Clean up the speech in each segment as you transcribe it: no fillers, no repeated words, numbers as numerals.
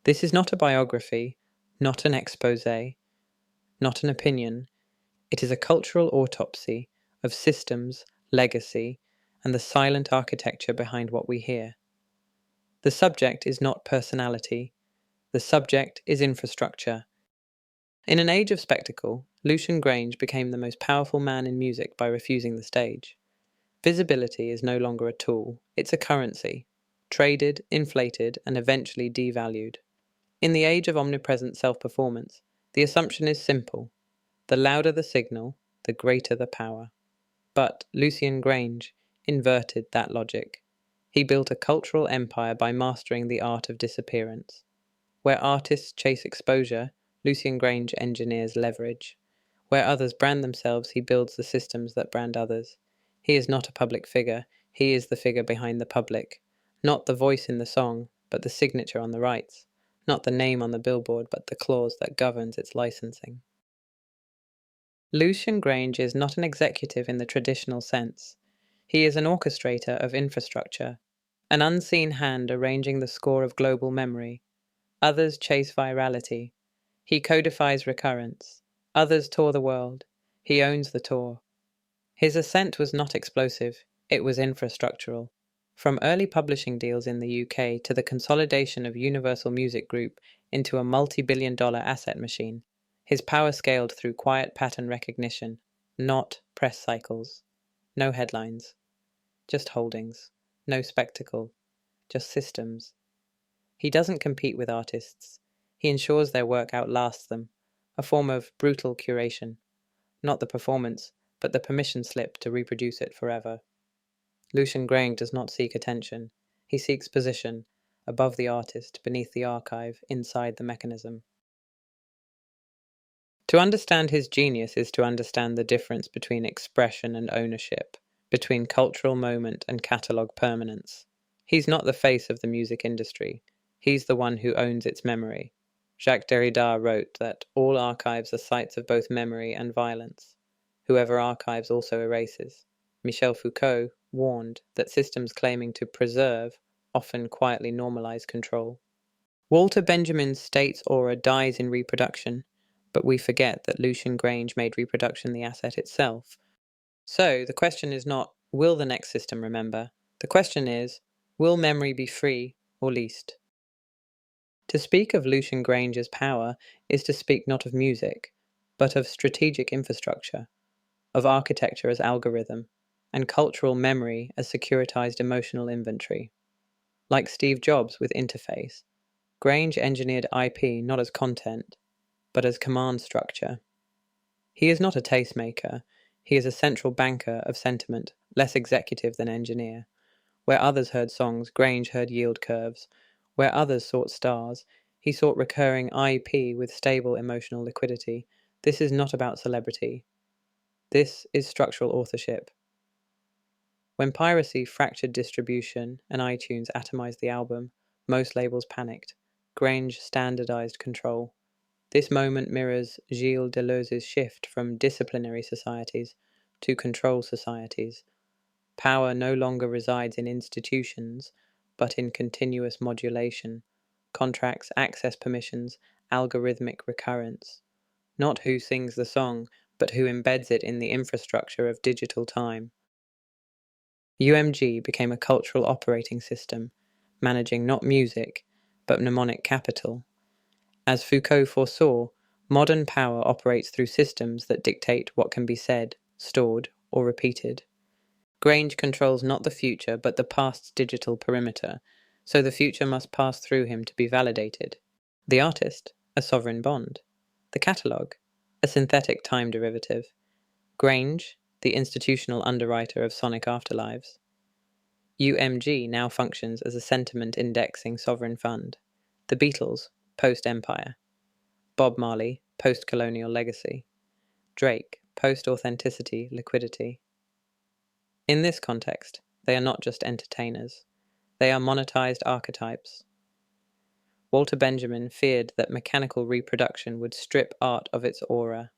This is not a biography, not an expose, not an opinion. It is a cultural autopsy of systems, legacy, and the silent architecture behind what we hear. The subject is not personality. The subject is infrastructure. In an age of spectacle, Lucian Grainge became the most powerful man in music by refusing the stage. Visibility is no longer a tool, it's a currency, traded, inflated, and eventually devalued. In the age of omnipresent self-performance, the assumption is simple. The louder the signal, the greater the power. But Lucian Grainge inverted that logic. He built a cultural empire by mastering the art of disappearance. Where artists chase exposure, Lucian Grainge engineers leverage. Where others brand themselves, he builds the systems that brand others. He is not a public figure, he is the figure behind the public. Not the voice in the song, but the signature on the rights. Not the name on the billboard, but the clause that governs its licensing. Lucian Grainge is not an executive in the traditional sense. He is an orchestrator of infrastructure, an unseen hand arranging the score of global memory. Others chase virality. He codifies recurrence. Others tour the world. He owns the tour. His ascent was not explosive, it was infrastructural. From early publishing deals in the UK to the consolidation of Universal Music Group into a multi-billion-dollar asset machine, his power scaled through quiet pattern recognition, not press cycles. No headlines. Just holdings. No spectacle. Just systems. He doesn't compete with artists. He ensures their work outlasts them, a form of brutal curation. Not the performance, but the permission slip to reproduce it forever. Lucian Grainge does not seek attention. He seeks position, above the artist, beneath the archive, inside the mechanism. To understand his genius is to understand the difference between expression and ownership, between cultural moment and catalogue permanence. He's not the face of the music industry. He's the one who owns its memory. Jacques Derrida wrote that all archives are sites of both memory and violence. Whoever archives also erases. Michel Foucault warned that systems claiming to preserve often quietly normalize control. Walter Benjamin's state's aura dies in reproduction, but we forget that Lucian Grainge made reproduction the asset itself. So the question is not, will the next system remember? The question is, will memory be free or leased? To speak of Lucian Grainge's power is to speak not of music, but of strategic infrastructure, of architecture as algorithm, and cultural memory as securitized emotional inventory. Like Steve Jobs with Interface, Grainge engineered IP not as content, but as command structure. He is not a tastemaker, he is a central banker of sentiment, less executive than engineer. Where others heard songs, Grainge heard yield curves. Where others sought stars, he sought recurring IP with stable emotional liquidity. This is not about celebrity. This is structural authorship. When piracy fractured distribution and iTunes atomized the album, most labels panicked. Grainge standardized control. This moment mirrors Gilles Deleuze's shift from disciplinary societies to control societies. Power no longer resides in institutions, but in continuous modulation, contracts, access permissions, algorithmic recurrence. Not who sings the song, but who embeds it in the infrastructure of digital time. UMG became a cultural operating system, managing not music, but mnemonic capital. As Foucault foresaw, modern power operates through systems that dictate what can be said, stored, or repeated. Grainge controls not the future, but the past's digital perimeter, so the future must pass through him to be validated. The artist, a sovereign bond. The catalogue, a synthetic time derivative. Grainge, the institutional underwriter of sonic afterlives. UMG now functions as a sentiment indexing sovereign fund. The Beatles, post-empire. Bob Marley, post-colonial legacy. Drake, post-authenticity liquidity. In this context, they are not just entertainers. They are monetized archetypes. Walter Benjamin feared that mechanical reproduction would strip art of its aura.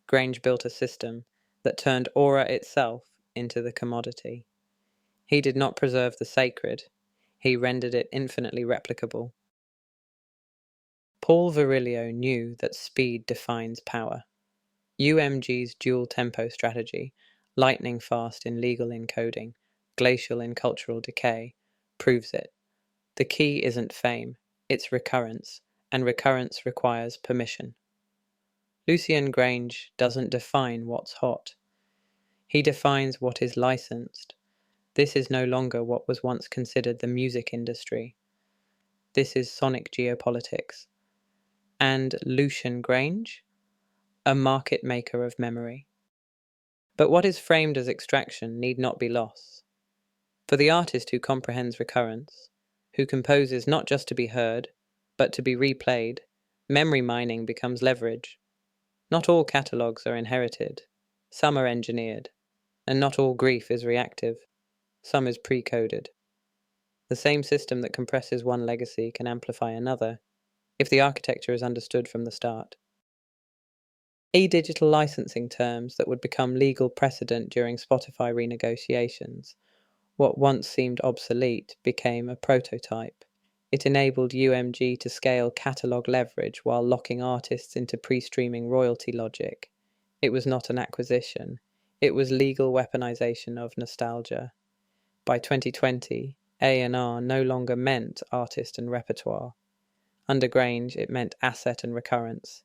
Grainge built a system that turned aura itself into the commodity. He did not preserve the sacred, he rendered it infinitely replicable. Paul Virilio knew that speed defines power. UMG's dual tempo strategy, lightning fast in legal encoding, glacial in cultural decay, proves it. The key isn't fame, it's recurrence, and recurrence requires permission. Lucian Grainge doesn't define what's hot. He defines what is licensed. This is no longer what was once considered the music industry. This is sonic geopolitics. And Lucian Grainge? A market maker of memory. But what is framed as extraction need not be loss. For the artist who comprehends recurrence, who composes not just to be heard, but to be replayed, memory mining becomes leverage. Not all catalogues are inherited, some are engineered, and not all grief is reactive, some is pre-coded. The same system that compresses one legacy can amplify another, if the architecture is understood from the start. Digital licensing terms that would become legal precedent during Spotify renegotiations. What once seemed obsolete became a prototype. It enabled UMG to scale catalog leverage while locking artists into pre-streaming royalty logic. It was not an acquisition. It was legal weaponization of nostalgia. By 2020, A&R no longer meant artist and repertoire. Under Grainge, it meant asset and recurrence.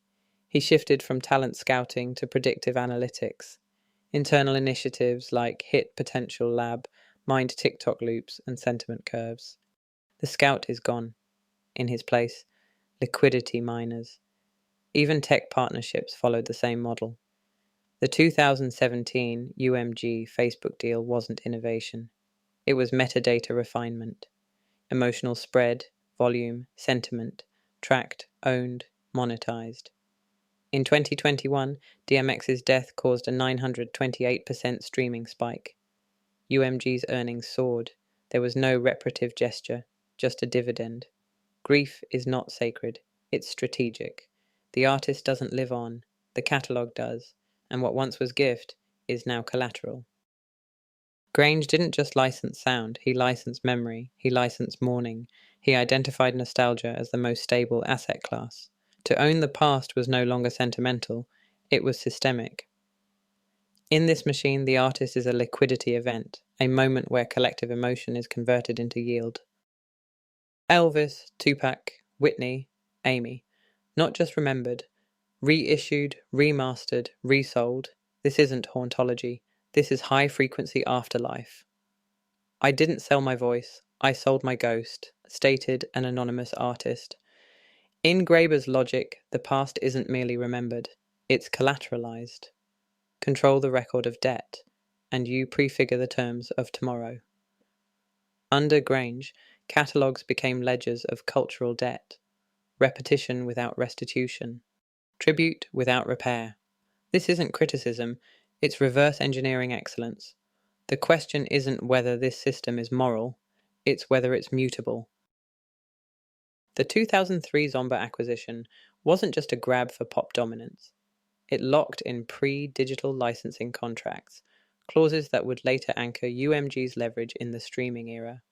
He shifted from talent scouting to predictive analytics. Internal initiatives like Hit Potential Lab mined TikTok loops and sentiment curves. The scout is gone. In his place, liquidity miners. Even tech partnerships followed the same model. The 2017 UMG Facebook deal wasn't innovation. It was metadata refinement. Emotional spread, volume, sentiment, tracked, owned, monetized. In 2021, DMX's death caused a 928% streaming spike. UMG's earnings soared. There was no reparative gesture, just a dividend. Grief is not sacred, it's strategic. The artist doesn't live on, the catalogue does, and what once was gift is now collateral. Grainge didn't just license sound, he licensed memory, he licensed mourning, he identified nostalgia as the most stable asset class. To own the past was no longer sentimental, it was systemic. In this machine, the artist is a liquidity event, a moment where collective emotion is converted into yield. Elvis, Tupac, Whitney, Amy, not just remembered, reissued, remastered, resold. This isn't hauntology, this is high-frequency afterlife. I didn't sell my voice, I sold my ghost, stated an anonymous artist. In Graeber's logic, the past isn't merely remembered, it's collateralized. Control the record of debt, and you prefigure the terms of tomorrow. Under Grainge, catalogues became ledgers of cultural debt, repetition without restitution, tribute without repair. This isn't criticism, it's reverse engineering excellence. The question isn't whether this system is moral, it's whether it's mutable. The 2003 Zomba acquisition wasn't just a grab for pop dominance. It locked in pre-digital licensing contracts, clauses that would later anchor UMG's leverage in the streaming era.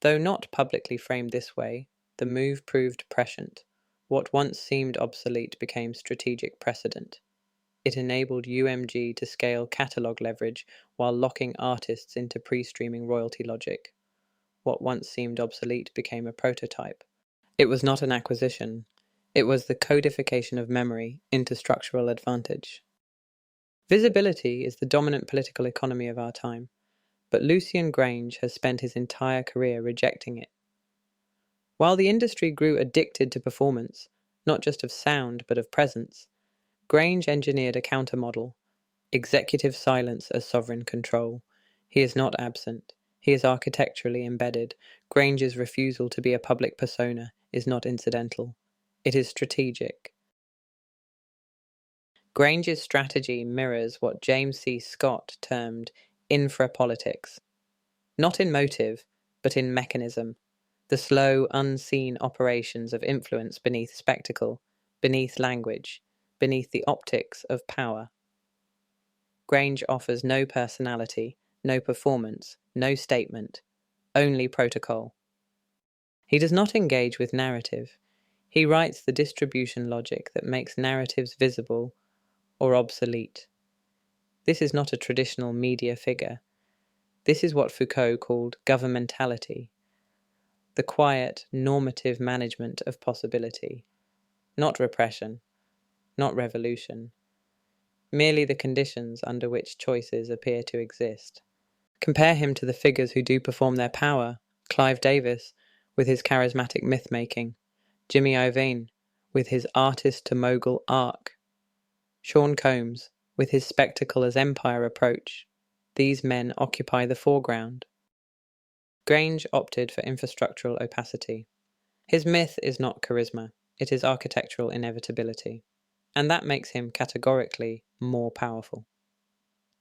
Though not publicly framed this way, the move proved prescient. What once seemed obsolete became strategic precedent. It enabled UMG to scale catalog leverage while locking artists into pre-streaming royalty logic. What once seemed obsolete became a prototype. It was not an acquisition. It was the codification of memory into structural advantage. Visibility is the dominant political economy of our time, but Lucian Grainge has spent his entire career rejecting it. While the industry grew addicted to performance, not just of sound but of presence, Grainge engineered a countermodel, executive silence as sovereign control. He is not absent. He is architecturally embedded. Grainge's refusal to be a public persona is not incidental. It is strategic. Grainge's strategy mirrors what James C. Scott termed infrapolitics. Not in motive, but in mechanism. The slow, unseen operations of influence beneath spectacle, beneath language, beneath the optics of power. Grainge offers no personality, no performance, no statement, only protocol. He does not engage with narrative. He writes the distribution logic that makes narratives visible or obsolete. This is not a traditional media figure. This is what Foucault called governmentality, the quiet, normative management of possibility, not repression, not revolution, merely the conditions under which choices appear to exist. Compare him to the figures who do perform their power: Clive Davis, with his charismatic myth-making; Jimmy Iovine, with his artist to mogul arc; Sean Combs, with his spectacle as empire approach. These men occupy the foreground. Grainge opted for infrastructural opacity. His myth is not charisma, it is architectural inevitability, and that makes him categorically more powerful.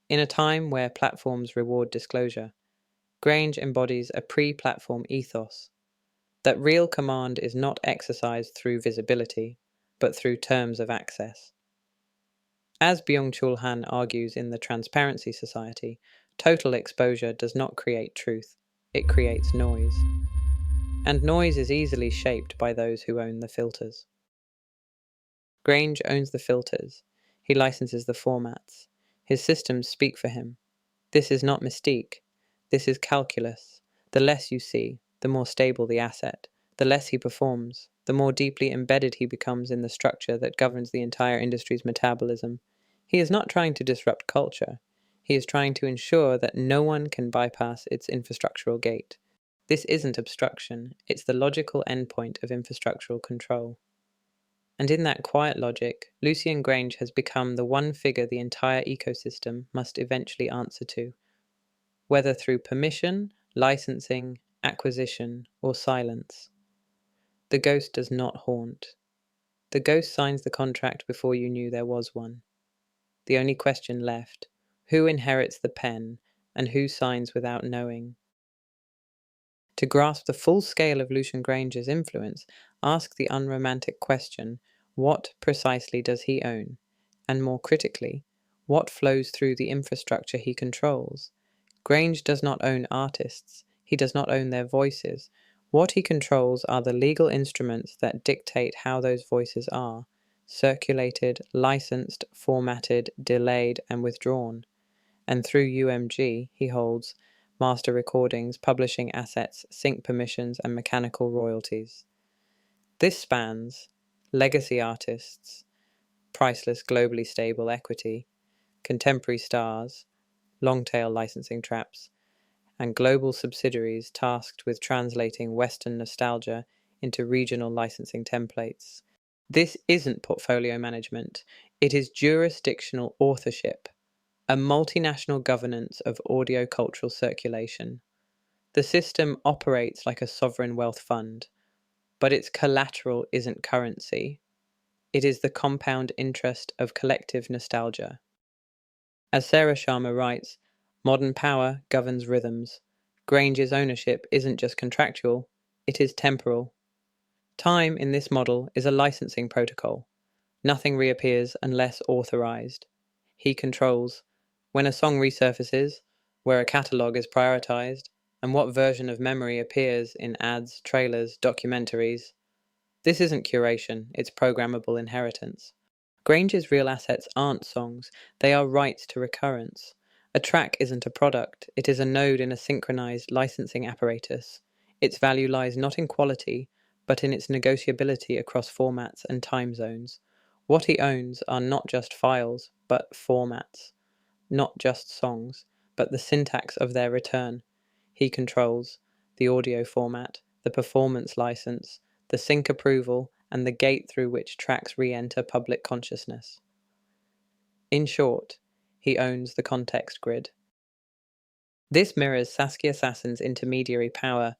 In a time where platforms reward disclosure, Grainge embodies a pre-platform ethos, that real command is not exercised through visibility, but through terms of access. As Byung-Chul Han argues in The Transparency Society, total exposure does not create truth, it creates noise. And noise is easily shaped by those who own the filters. Grainge owns the filters. He licenses the formats. His systems speak for him. This is not mystique. This is calculus. The less you see, the more stable the asset. The less he performs, the more deeply embedded he becomes in the structure that governs the entire industry's metabolism. He is not trying to disrupt culture. He is trying to ensure that no one can bypass its infrastructural gate. This isn't obstruction, it's the logical endpoint of infrastructural control. And in that quiet logic, Lucian Grainge has become the one figure the entire ecosystem must eventually answer to, whether through permission, licensing, acquisition, or silence. The ghost does not haunt. The ghost signs the contract before you knew there was one. The only question left: who inherits the pen, and who signs without knowing? To grasp the full scale of Lucian Grainge's influence, ask the unromantic question: what precisely does he own? And more critically, what flows through the infrastructure he controls? Grainge does not own artists. He does not own their voices. What he controls are the legal instruments that dictate how those voices are circulated, licensed, formatted, delayed, and withdrawn. And through UMG, he holds master recordings, publishing assets, sync permissions, and mechanical royalties. This spans legacy artists, priceless, globally stable equity, contemporary stars, long-tail licensing traps, and global subsidiaries tasked with translating Western nostalgia into regional licensing templates. This isn't portfolio management, it is jurisdictional authorship, a multinational governance of audio-cultural circulation. The system operates like a sovereign wealth fund, but its collateral isn't currency. It is the compound interest of collective nostalgia. As Sarah Sharma writes, modern power governs rhythms. Grainge's ownership isn't just contractual, it is temporal. Time in this model is a licensing protocol. Nothing reappears unless authorized. He controls when a song resurfaces, where a catalogue is prioritized, and what version of memory appears in ads, trailers, documentaries. This isn't curation, it's programmable inheritance. Grainge's real assets aren't songs, they are rights to recurrence. A track isn't a product, it is a node in a synchronized licensing apparatus. Its value lies not in quality, but in its negotiability across formats and time zones. What he owns are not just files, but formats. Not just songs, but the syntax of their return. He controls the audio format, the performance license, the sync approval, and the gate through which tracks re-enter public consciousness. In short, he owns the context grid. This mirrors Saskia Sassen's intermediary power,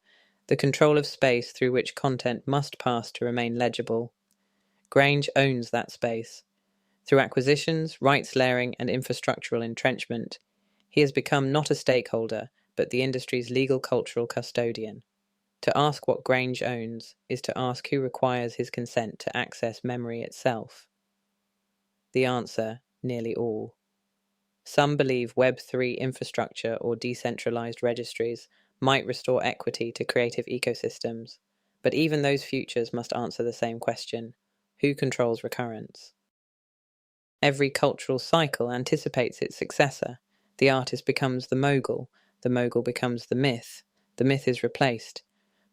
the control of space through which content must pass to remain legible. Grainge owns that space. Through acquisitions, rights layering, and infrastructural entrenchment, he has become not a stakeholder, but the industry's legal cultural custodian. To ask what Grainge owns is to ask who requires his consent to access memory itself. The answer, nearly all. Some believe Web3 infrastructure or decentralized registries might restore equity to creative ecosystems, But even those futures must answer the same question: who controls recurrence? Every cultural cycle anticipates its successor. The artist becomes the mogul becomes the myth is replaced.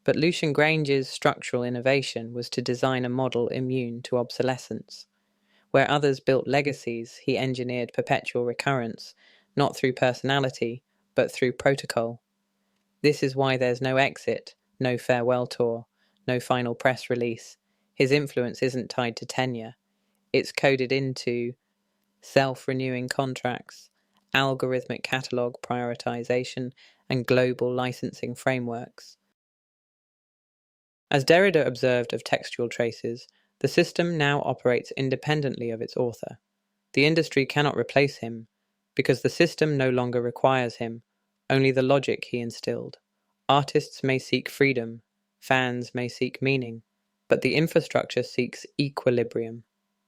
But Lucian Grainge's structural innovation was to design a model immune to obsolescence. Where others built legacies, he engineered perpetual recurrence, not through personality, but through protocol. This is why there's no exit, no farewell tour, no final press release. His influence isn't tied to tenure. It's coded into self-renewing contracts, algorithmic catalog prioritization, and global licensing frameworks. As Derrida observed of textual traces, the system now operates independently of its author. The industry cannot replace him, because the system no longer requires him, only the logic he instilled. Artists may seek freedom, fans may seek meaning, but the infrastructure seeks equilibrium.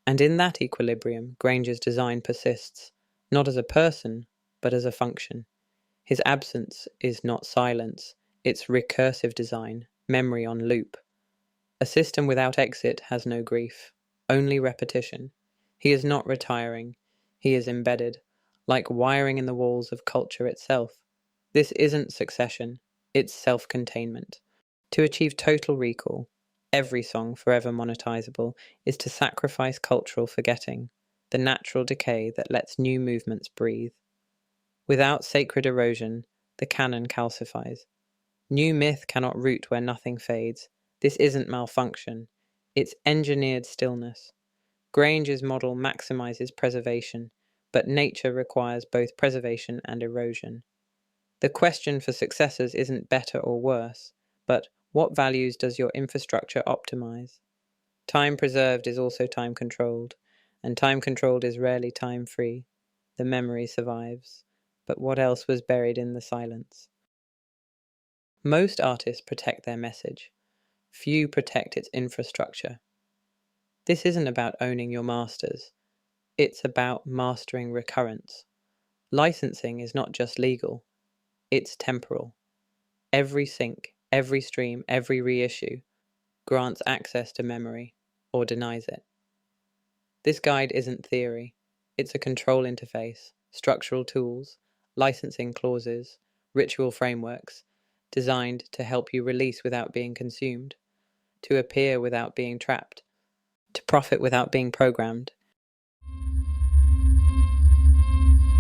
And in that equilibrium, Grainge's design persists, not as a person, but as a function. His absence is not silence, it's recursive design, memory on loop. A system without exit has no grief, only repetition. He is not retiring, he is embedded, like wiring in the walls of culture itself. This isn't succession, it's self-containment. To achieve total recall, every song forever monetizable is to sacrifice cultural forgetting, the natural decay that lets new movements breathe. Without sacred erosion, the canon calcifies. New myth cannot root where nothing fades. This isn't malfunction, it's engineered stillness. Grainge's model maximizes preservation, but nature requires both preservation and erosion. The question for successors isn't better or worse, but what values does your infrastructure optimize? Time preserved is also time controlled, and time controlled is rarely time free. The memory survives, but what else was buried in the silence? Most artists protect their message. Few protect its infrastructure. This isn't about owning your masters. It's about mastering recurrence. Licensing is not just legal, it's temporal. Every sync, every stream, every reissue grants access to memory or denies it. This guide isn't theory. It's a control interface, structural tools, licensing clauses, ritual frameworks, designed to help you release without being consumed, to appear without being trapped, to profit without being programmed.